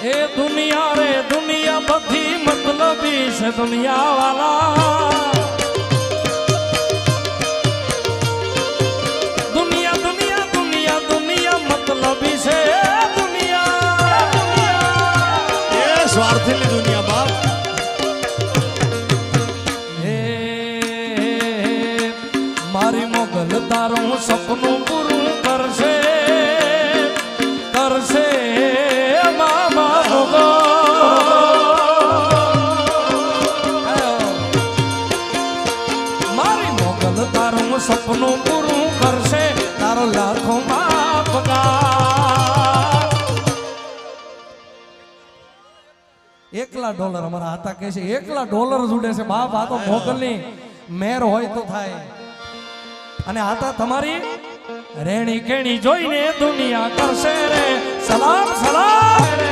એ દુનિયા રે દુનિયા બધી મતલબી છે દુનિયા વાલા દુનિયા દુનિયા દુનિયા દુનિયા મતલબી છે દુનિયા એ સ્વાર્થની દુનિયા બાપ મારી મોગલ તારું સપનું પૂરું કરશે કરશે મામા મોગલ મારી મોગલ તારું સપનું પૂરું કરશે તારો લાખો માં પગાર $1 અમારા હાથા કહે છે $1 જોડે છે બાપ આ તો મોગલની મેર હોય તો થાય અને આતા તમારી રેણી કેણી જોઈને દુનિયા કરશે રે સલામ સલામ રે